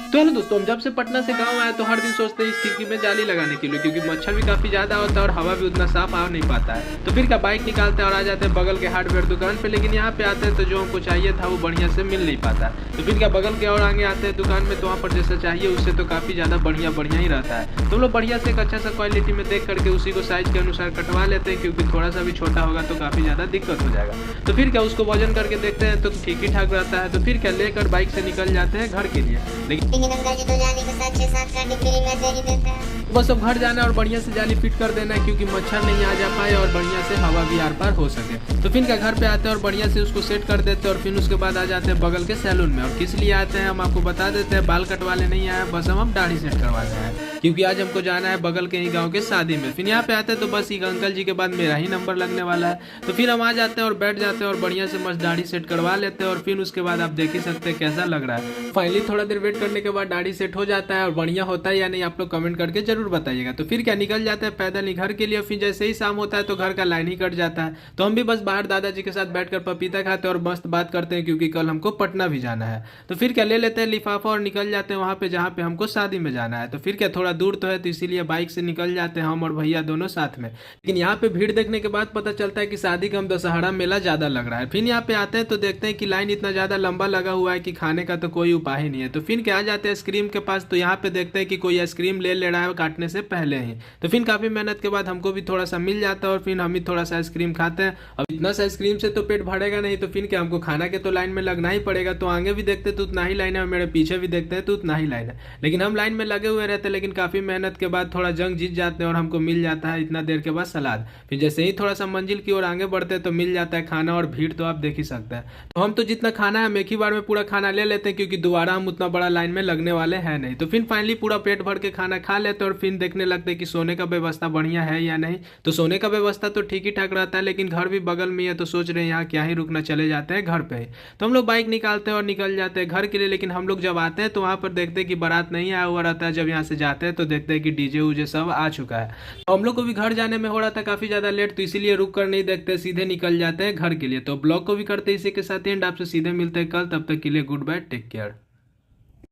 तो हेलो दोस्तों, हम जब से पटना से गांव आए तो हर दिन सोचते हैं इस खिड़की में जाली लगाने के लिए, क्योंकि मच्छर भी काफी ज्यादा होता है और हवा भी उतना साफ आ नहीं पाता है। तो फिर क्या बाइक निकालते हैं और आ जाते हैं बगल के हार्डवेयर दुकान पे, लेकिन यहाँ पे आते हैं तो जो हमको चाहिए था वो बढ़िया से मिल नहीं पाता। तो फिर क्या बगल के और आगे आते हैं दुकान में, तो वहाँ पर जैसा चाहिए उससे तो काफी ज्यादा बढ़िया ही रहता है। तो हम लोग बढ़िया से एक अच्छा सा क्वालिटी में देख करके उसी को साइज के अनुसार कटवा लेते हैं, क्योंकि थोड़ा सा भी छोटा होगा तो काफी ज्यादा दिक्कत हो जाएगा। तो फिर क्या उसको वजन करके देखते हैं तो ठीक ही ठाक रहता है। तो फिर क्या लेकर बाइक से निकल जाते हैं घर के लिए, लेकिन अंकल जी तो जाने के साथ 6-7 का डिग्री में दे ही देता है। बस अब घर जाना है और बढ़िया से जाली फिट कर देना है, क्योंकि मच्छर नहीं आ जा पाए और बढ़िया से हवा भी आर पार हो सके। तो फिर क्या घर पे आते हैं और बढ़िया से उसको सेट कर देते हैं और फिर उसके बाद आ जाते हैं बगल के सैलून में। और किस लिए आते हैं हम आपको बता देते हैं, बाल कटवाने नहीं आए, बस हम दाढ़ी सेट करवाने आए, क्योंकि आज हमको जाना है बगल के ही गाँव के शादी में। फिर यहाँ पे आते हैं तो बस एक अंकल जी के बाद मेरा ही नंबर लगने वाला है। तो फिर हम आ जाते हैं और बैठ जाते हैं और बढ़िया से मस्त दाढ़ी सेट करवा लेते हैं। और फिर उसके बाद आप देख ही सकते हैं कैसा लग रहा है। फाइनली थोड़ा देर वेट करने के बाद दाढ़ी सेट हो जाता है और बढ़िया होता है या नहीं आप लोग कमेंट करके जरूर बताइएगा। तो फिर क्या निकल जाते हैं पैदल ही घर के लिए। फिर जैसे ही शाम होता है तो घर का लाइन ही कट जाता है। तो हम भी बस बाहर दादाजी के साथ बैठकर पपीता खाते हैं और मस्त बात करते हैं, क्योंकि कल हमको पटना भी जाना है। तो फिर क्या ले लेते हैं लिफाफा और निकल जाते हैं वहां पे जहाँ पे हमको शादी में जाना है। तो फिर क्या थोड़ा दूर तो है, तो इसीलिए बाइक से निकल जाते हैं हम और भैया दोनों साथ में। लेकिन यहाँ पे भीड़ देखने के बाद पता चलता है कि शादी का हम दशहरा मेला ज्यादा लग रहा है। फिर यहाँ पे आते हैं तो देखते हैं कि लाइन इतना ज्यादा लंबा लगा हुआ है कि खाने का तो कोई उपाय ही नहीं है। तो फिर क्या आ जाते हैं आइसक्रीम के पास। तो यहाँ पे देखते हैं कि कोई आइसक्रीम ले रहा है काटने से पहले ही। तो फिर काफी मेहनत के बाद हमको भी थोड़ा सा मिल जाता है और फिर हम भी थोड़ा सा आइसक्रीम खाते हैं। अब इतना सा आइसक्रीम से तो पेट भरेगा नहीं, तो फिर क्या हमको खाना के तो लाइन में लगना ही पड़ेगा। तो आगे भी देखते तो उतना ही लाइन है और मेरे पीछे भी देखते हैं तो उतना ही लाइन है, लेकिन हम लाइन में लगे हुए रहते हैं। लेकिन काफी मेहनत के बाद थोड़ा जंग जीत जाते हैं और हमको मिल जाता है इतना देर के बाद सलाद। फिर जैसे ही थोड़ा सा मंजिल की ओर आगे बढ़ते हैं तो मिल जाता है खाना, और भीड़ तो आप देख ही सकते हैं। तो हम तो जितना खाना है हम एक ही बार में पूरा खाना ले लेते हैं, क्योंकि दोबारा हम उतना बड़ा लाइन में लगने वाले हैं नहीं। तो फिर फाइनली पूरा पेट भर के खाना खा लेते हैं और फिर देखने लगते हैं कि सोने का व्यवस्था बढ़िया है या नहीं। तो सोने का व्यवस्था तो ठीक ही ठाक रहता है, लेकिन घर भी बगल में है, तो सोच रहे हैं यहाँ क्या ही रुकना, चले जाते हैं घर पे ही। तो हम लोग बाइक निकालते हैं और निकल जाते हैं घर के लिए। लेकिन हम लोग जब आते हैं तो वहाँ पर देखते हैं कि बारात नहीं आया हुआ रहता है। जब यहाँ से जाते हैं तो देखते हैं कि डीजे उजे सब आ चुका है। तो हम लोग को भी घर जाने में हो रहा था काफी ज्यादा लेट, तो इसीलिए रुक कर नहीं देखते, सीधे निकल जाते हैं घर के लिए। तो ब्लॉग को भी करते हैं इसी के साथ एंड, आपसे सीधे मिलते हैं कल, तब तक के लिए गुड बाय, टेक केयर।